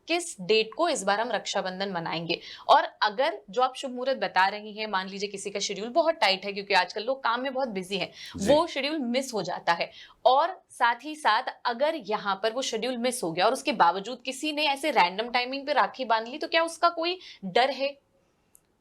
किस डेट को इस बार हम रक्षाबंधन मनाएंगे। और अगर जो आप शुभ मुहूर्त बता रही हैं, मान लीजिए किसी का शेड्यूल बहुत टाइट है क्योंकि आजकल लोग काम में बहुत बिजी हैं, जी। वो शेड्यूल मिस हो जाता है। और साथ ही साथ अगर यहाँ पर वो शेड्यूल मिस हो गया और उसके बावजूद किसी ने ऐसे रैंडम टाइमिंग पे राखी बांध ली, तो क्या उसका कोई डर है?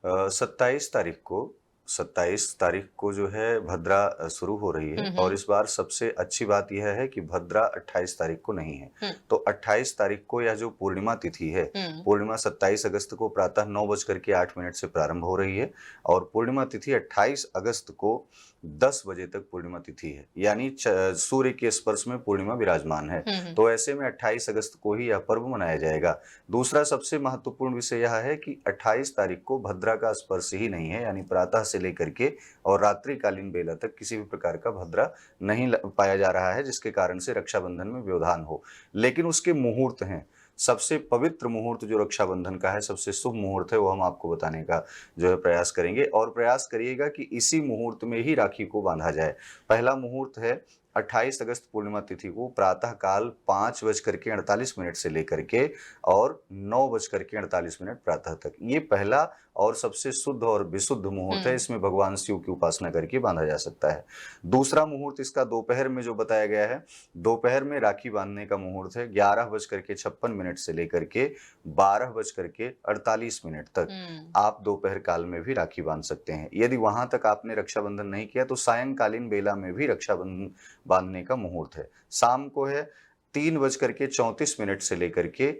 27 तारीख को 27 तारीख को जो है भद्रा शुरू हो रही है और हम्म। इस बार सबसे अच्छी बात यह है कि भद्रा 28 तारीख को नहीं है। हम्म। तो 28 तारीख को यह जो पूर्णिमा तिथि है, हम्म। पूर्णिमा 27 अगस्त को प्रातः 9:08 से प्रारंभ हो रही है और पूर्णिमा तिथि 28 अगस्त को 10 बजे तक पूर्णिमा तिथि है, यानी सूर्य के स्पर्श में पूर्णिमा विराजमान है। हम्म। तो ऐसे में 28 अगस्त को ही यह पर्व मनाया जाएगा। दूसरा सबसे महत्वपूर्ण विषय यह है कि 28 तारीख को भद्रा का स्पर्श ही नहीं है, यानी प्रातः से लेकर के और रात्रिकालीन बेला तक किसी भी प्रकार का भद्रा नहीं पाया जा रहा है, जिसके कारण से रक्षाबंधन में व्यवधान हो। लेकिन उसके मुहूर्त हैं, सबसे पवित्र मुहूर्त जो रक्षाबंधन का है, सबसे शुभ मुहूर्त है, वो हम आपको बताने का जो है प्रयास करेंगे और प्रयास करिएगा कि इसी मुहूर्त में ही राखी को बांधा जाए। पहला मुहूर्त है 28 अगस्त पूर्णिमा तिथि को प्रातः काल 5:48 से लेकर के और 9:48 प्रातः तक। ये पहला और सबसे शुद्ध और विशुद्ध मुहूर्त है, हम्म। इसमें भगवान शिव की उपासना करके बांधा जा सकता है। दूसरा मुहूर्त इसका दोपहर में जो बताया गया है, दोपहर में राखी बांधने का मुहूर्त है 11:56 से लेकर के 12:48 तक। हम्म। आप दोपहर काल में भी राखी बांध सकते हैं। यदि वहां तक आपने रक्षाबंधन नहीं किया तो सायंकालीन बेला में भी रक्षाबंधन बांधने का मुहूर्त है। शाम को है 3:34 से लेकर के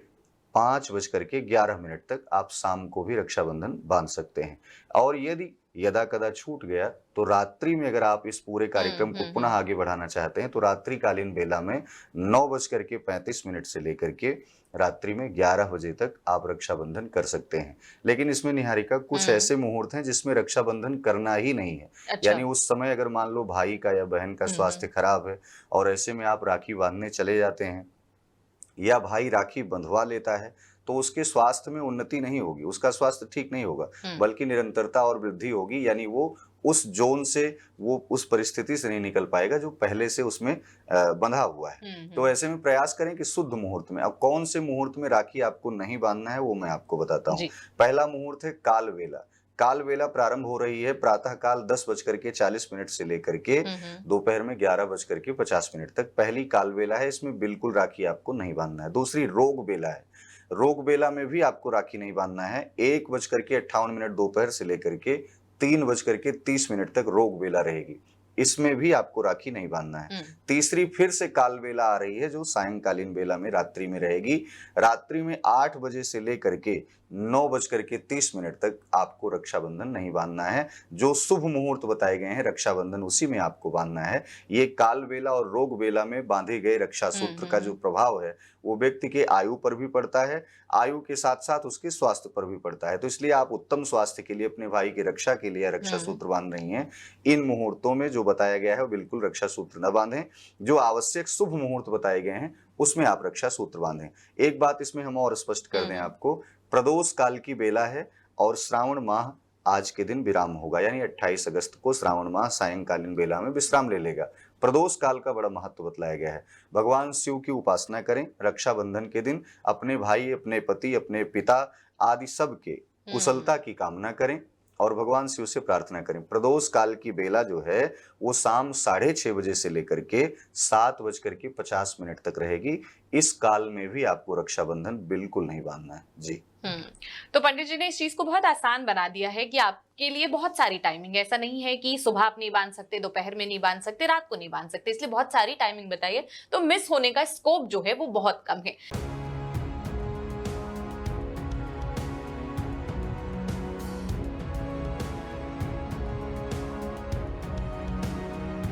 5:11 तक आप शाम को भी रक्षाबंधन बांध सकते हैं। और यदि यदा-कदा छूट गया तो रात्रि में अगर आप इस पूरे कार्यक्रम को पुनः आगे बढ़ाना चाहते हैं तो रात्रिकालीन बेला में 9:35 से लेकर के रात्रि में 11 बजे तक आप रक्षाबंधन कर सकते हैं। लेकिन इसमें निहारिका कुछ हम्म। ऐसे मुहूर्त हैं जिसमें रक्षाबंधन करना ही नहीं है। अच्छा। यानी उस समय अगर मान लो भाई का या बहन का हम्म। स्वास्थ्य खराब है और ऐसे में आप राखी बांधने चले जाते हैं या भाई राखी बंधवा लेता है, तो उसके स्वास्थ्य में उन्नति नहीं होगी, उसका स्वास्थ्य ठीक नहीं होगा, हम्म। बल्कि निरंतरता और वृद्धि होगी, यानी वो उस ज़ोन से, वो उस परिस्थिति से नहीं निकल पाएगा जो पहले से उसमें बंधा हुआ है। तो ऐसे में प्रयास करें कि शुद्ध मुहूर्त में, अब कौन से मुहूर्त में राखी आपको नहीं बांधना है, वो मैं आपको बताता हूँ। जी। पहला मुहूर्त है काल वेला। काल वेला प्रारंभ हो रही है प्रातः काल 10:40 से लेकर के हम्म। दोपहर में 11:50 तक। पहली काल बेला है, इसमें बिल्कुल राखी आपको नहीं बांधना है। दूसरी रोग बेला है, रोग बेला में भी आपको राखी नहीं बांधना है। 1:58 दोपहर से लेकर के 3:30 तक रोग बेला रहेगी, इसमें भी आपको राखी नहीं बांधना है। हम्म। तीसरी फिर से काल बेला आ रही है जो सायंकालीन बेला में रात्रि में रहेगी। रात्रि में 8 बजे से लेकर के 9:30 तक आपको रक्षाबंधन नहीं बांधना है। जो शुभ मुहूर्त बताए गए हैं रक्षाबंधन, उसी में आपको बांधना है। ये काल बेला और रोग बेला में बांधे गए रक्षा सूत्र का जो प्रभाव है वो व्यक्ति के आयु पर भी पड़ता है, आयु के साथ साथ उसके स्वास्थ्य पर भी पड़ता है। तो इसलिए आप उत्तम स्वास्थ्य के लिए, अपने भाई की रक्षा के लिए रक्षा सूत्र बांध रही हैं, इन मुहूर्तों में जो बताया गया है वो बिल्कुल रक्षा सूत्र न बांधें। जो आवश्यक शुभ मुहूर्त बताए गए हैं उसमें आप रक्षा सूत्र बांधें। एक बात इसमें हम और स्पष्ट कर दें आपको, प्रदोष काल की बेला है और श्रावण माह आज के दिन विराम होगा, यानी 28 अगस्त को श्रावण माह सायंकालीन बेला में विश्राम ले लेगा। प्रदोष काल का बड़ा महत्व बतलाया गया है। भगवान शिव की उपासना करें। रक्षाबंधन के दिन अपने भाई, अपने पति, अपने पिता आदि सब के कुशलता की कामना करें और भगवान शिव से प्रार्थना करें। प्रदोष काल की बेला जो है वो शाम 6:30 बजे से लेकर के 7:50 तक रहेगी। इस काल में भी आपको रक्षाबंधन बिल्कुल नहीं बांधना है। जी। हम्म। तो पंडित जी ने इस चीज को बहुत आसान बना दिया है कि आपके लिए बहुत सारी टाइमिंग है। ऐसा नहीं है कि सुबह आप नहीं बांध सकते, दोपहर में नहीं बांध सकते, रात को नहीं बांध सकते, इसलिए बहुत सारी टाइमिंग बताइए, तो मिस होने का स्कोप जो है वो बहुत कम है।